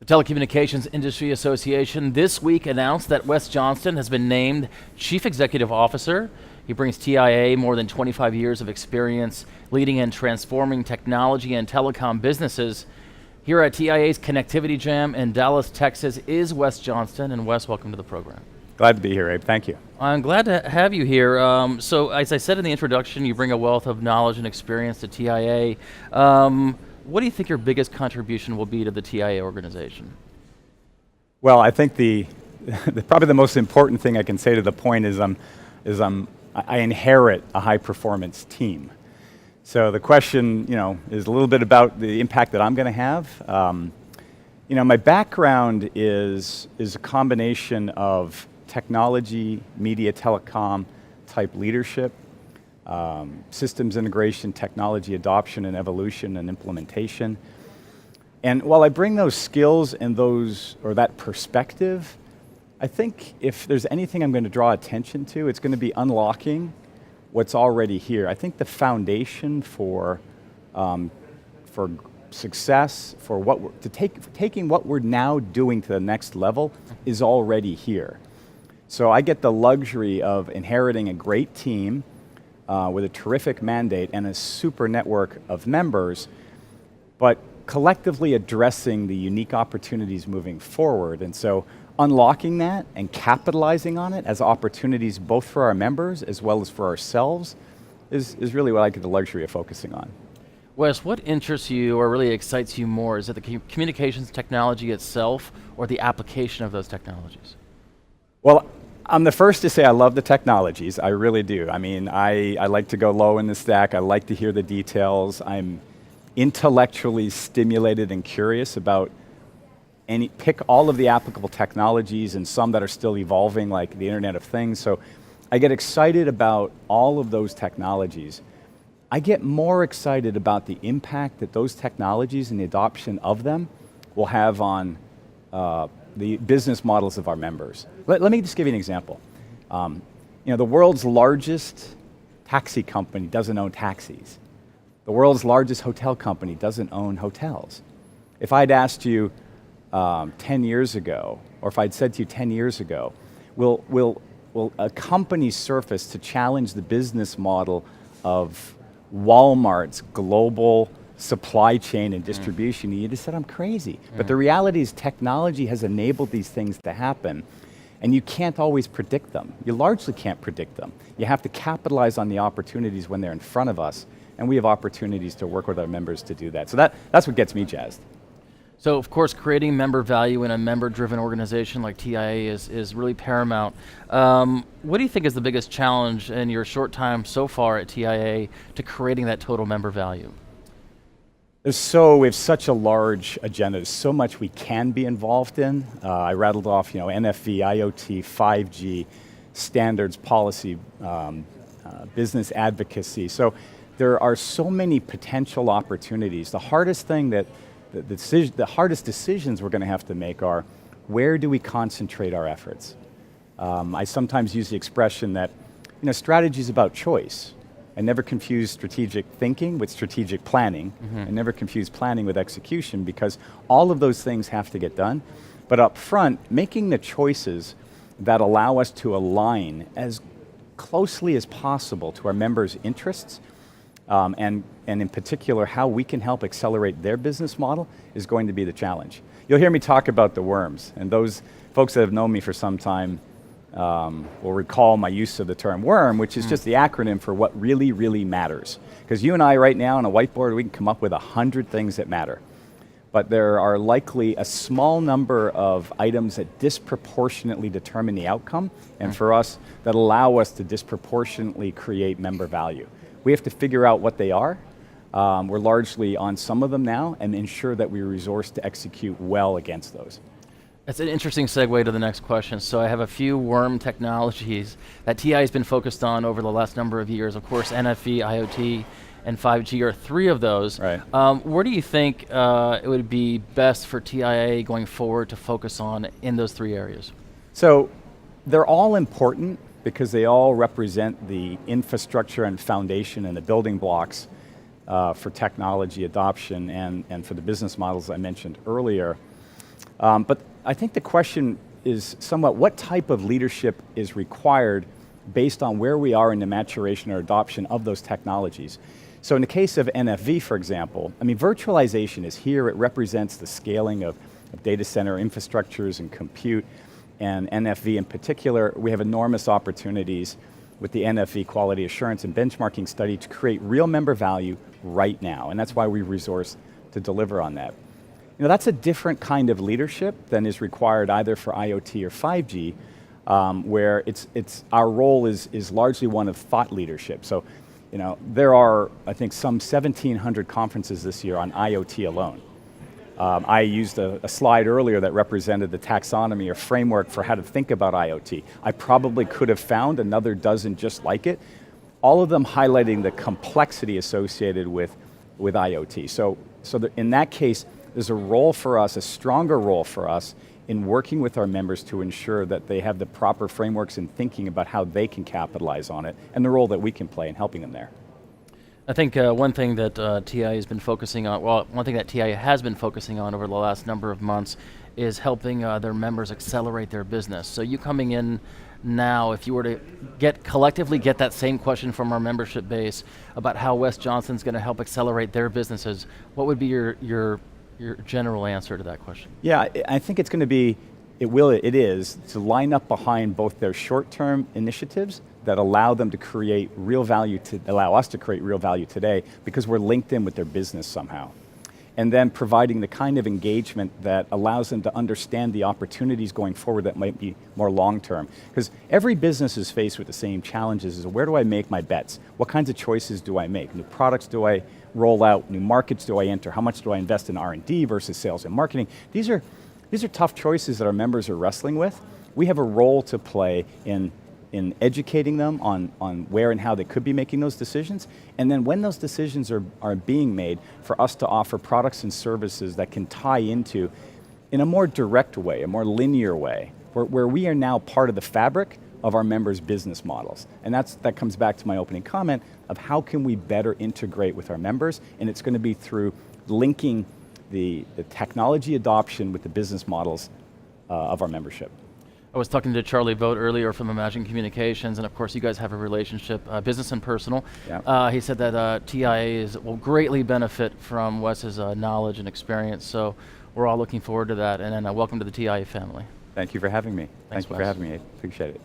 The Telecommunications Industry Association this week announced that Wes Johnston has been named Chief Executive Officer. He brings TIA more than 25 years of experience leading and transforming technology and telecom businesses. Here at TIA's Connectivity Jam in Dallas, Texas is Wes Johnston. And Wes, welcome to the program. Glad to be here, Abe. Thank you. I'm glad to have you here. So as I said in the introduction, you bring a wealth of knowledge and experience to TIA. What do you think your biggest contribution will be to the TIA organization? Well, I think probably the most important thing I can say to the point is I inherit a high-performance team. So the question, is a little bit about the impact that I'm going to have. My background is a combination of technology, media, telecom type leadership, systems integration, technology adoption and evolution and implementation. And while I bring those skills and that perspective, I think if there's anything I'm going to draw attention to, it's going to be unlocking what's already here. I think the foundation for success, taking what we're now doing to the next level is already here. So I get the luxury of inheriting a great team with a terrific mandate and a super network of members, but collectively addressing the unique opportunities moving forward. And so unlocking that and capitalizing on it as opportunities both for our members as well as for ourselves is really what I get the luxury of focusing on. Wes, what interests you or really excites you more? Is it the communications technology itself or the application of those technologies? Well, I'm the first to say I love the technologies. I really do. I mean, I like to go low in the stack. I like to hear the details. I'm intellectually stimulated and curious about pick all of the applicable technologies and some that are still evolving, like the Internet of Things. So I get excited about all of those technologies. I get more excited about the impact that those technologies and the adoption of them will have on the business models of our members. Let me just give you an example. The world's largest taxi company doesn't own taxis. The world's largest hotel company doesn't own hotels. If I'd asked you 10 years ago, or if I'd said to you 10 years ago, will a company surface to challenge the business model of Walmart's global supply chain and distribution, you'd have said I'm crazy. But the reality is technology has enabled these things to happen, and you can't always predict them. You largely can't predict them. You have to capitalize on the opportunities when they're in front of us, and we have opportunities to work with our members to do that. So that's what gets me jazzed. So of course, creating member value in a member-driven organization like TIA is really paramount. What do you think is the biggest challenge in your short time so far at TIA to creating that total member value? We have such a large agenda. There's so much we can be involved in. I rattled off, NFV, IoT, 5G, standards, policy, business advocacy. So there are so many potential opportunities. The hardest decisions we're going to have to make are, where do we concentrate our efforts? I sometimes use the expression that, strategy is about choice. I never confuse strategic thinking with strategic planning. I never confuse planning with execution, because all of those things have to get done. But up front, making the choices that allow us to align as closely as possible to our members' interests, and in particular, how we can help accelerate their business model is going to be the challenge. You'll hear me talk about the worms, and those folks that have known me for some time will recall my use of the term worm, which is just the acronym for what really, really matters. Because you and I right now on a whiteboard, we can come up with 100 things that matter. But there are likely a small number of items that disproportionately determine the outcome, and for us, that allow us to disproportionately create member value. We have to figure out what they are. We're largely on some of them now, and ensure that we resource to execute well against those. That's an interesting segue to the next question. So I have a few worm technologies that TI has been focused on over the last number of years. Of course, NFV, IoT, and 5G are three of those. Right. Where do you think it would be best for TIA going forward to focus on in those three areas? So they're all important because they all represent the infrastructure and foundation and the building blocks for technology adoption and for the business models I mentioned earlier. But I think the question is somewhat what type of leadership is required based on where we are in the maturation or adoption of those technologies. So in the case of NFV, for example, I mean, virtualization is here. It represents the scaling of data center infrastructures and compute, and NFV in particular, we have enormous opportunities with the NFV quality assurance and benchmarking study to create real member value right now, and that's why we resource to deliver on that. You know, that's a different kind of leadership than is required either for IoT or 5G, where our role is largely one of thought leadership. So, you know, there are, I think, some 1,700 conferences this year on IoT alone. I used a slide earlier that represented the taxonomy or framework for how to think about IoT. I probably could have found another dozen just like it, all of them highlighting the complexity associated with IoT. So in that case, there's a role for us, a stronger role for us in working with our members to ensure that they have the proper frameworks and thinking about how they can capitalize on it and the role that we can play in helping them there. I think one thing that TI has been focusing on, well, one thing that TI has been focusing on over the last number of months is helping their members accelerate their business. So you coming in now, if you were to collectively get that same question from our membership base about how Wes Johnston's going to help accelerate their businesses, what would be your general answer to that question? Yeah, I think it's going to be, it is to line up behind both their short-term initiatives that allow them to create real value, allow us to create real value today because we're linked in with their business somehow. And then providing the kind of engagement that allows them to understand the opportunities going forward that might be more long-term. Because every business is faced with the same challenges, is where do I make my bets? What kinds of choices do I make? New products do I roll out? New markets do I enter? How much do I invest in R&D versus sales and marketing? These are tough choices that our members are wrestling with. We have a role to play in educating them on where and how they could be making those decisions, and then when those decisions are being made, for us to offer products and services that can tie into, in a more direct way, a more linear way, where we are now part of the fabric of our members' business models. And that comes back to my opening comment of how can we better integrate with our members, and it's going to be through linking the technology adoption with the business models of our membership. I was talking to Charlie Vogt earlier from Imagine Communications, and of course you guys have a relationship, business and personal. Yeah. He said that TIA will greatly benefit from Wes's knowledge and experience, so we're all looking forward to that, and welcome to the TIA family. Thank you for having me. Thanks, Thank you for having me, I appreciate it.